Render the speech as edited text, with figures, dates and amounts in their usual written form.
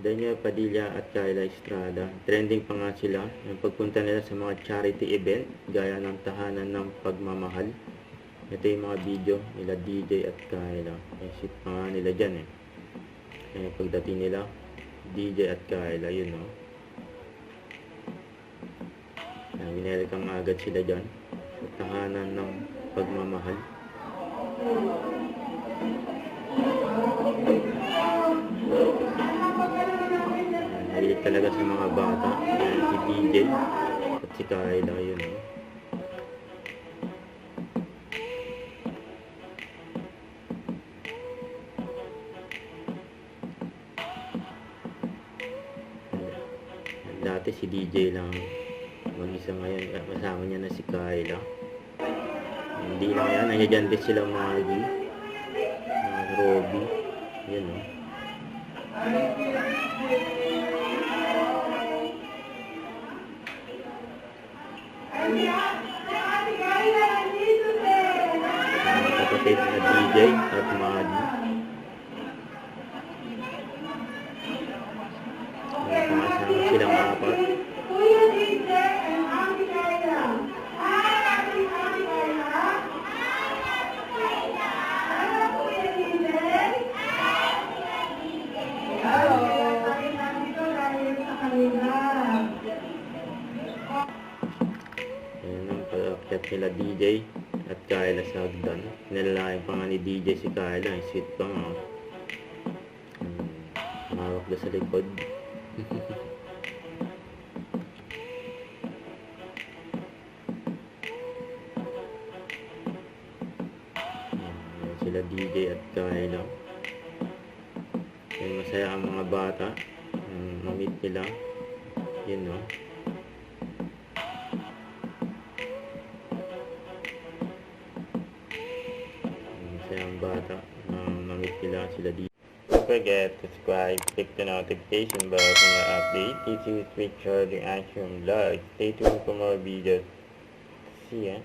Daniel Padilla at Kyla Estrada. Trending pa nga sila yung pagpunta nila sa mga charity event gaya ng Tahanan ng Pagmamahal. Ito yung mga video nila DJ at Kyla. Shoot pa nga nila dyan eh. Kaya pagdating nila, DJ at Kyla, yun o. Winelcome agad sila dyan sa Tahanan ng Pagmamahal. Mahilig talaga sa mga bata. Si DJ at si Kyla, yun o. Dati si DJ lang mag-isa, ngayon kasama niya na si Kyla. Hindi lang yan, nandiyan din sila Maggie, Robby, yun o. Kapatid na DJ at Maggie. Pumasama silang apat. Ayan ang pag-akyat nila DJ at Kyla sa hagdan. Nilalaking pa nga ni DJ si Kyla. Ang sweet pa nga. Mahawak na sa likod. Ayan sila DJ at Kyla. Ayan, masaya ang mga bata. Mamit nila. Yun no. Masaya ang bata. Mamit nila sila DJ. Don't forget to subscribe, click the notification bell for more update. This is Richard, the Action Vlog. Stay tuned for more videos. See ya.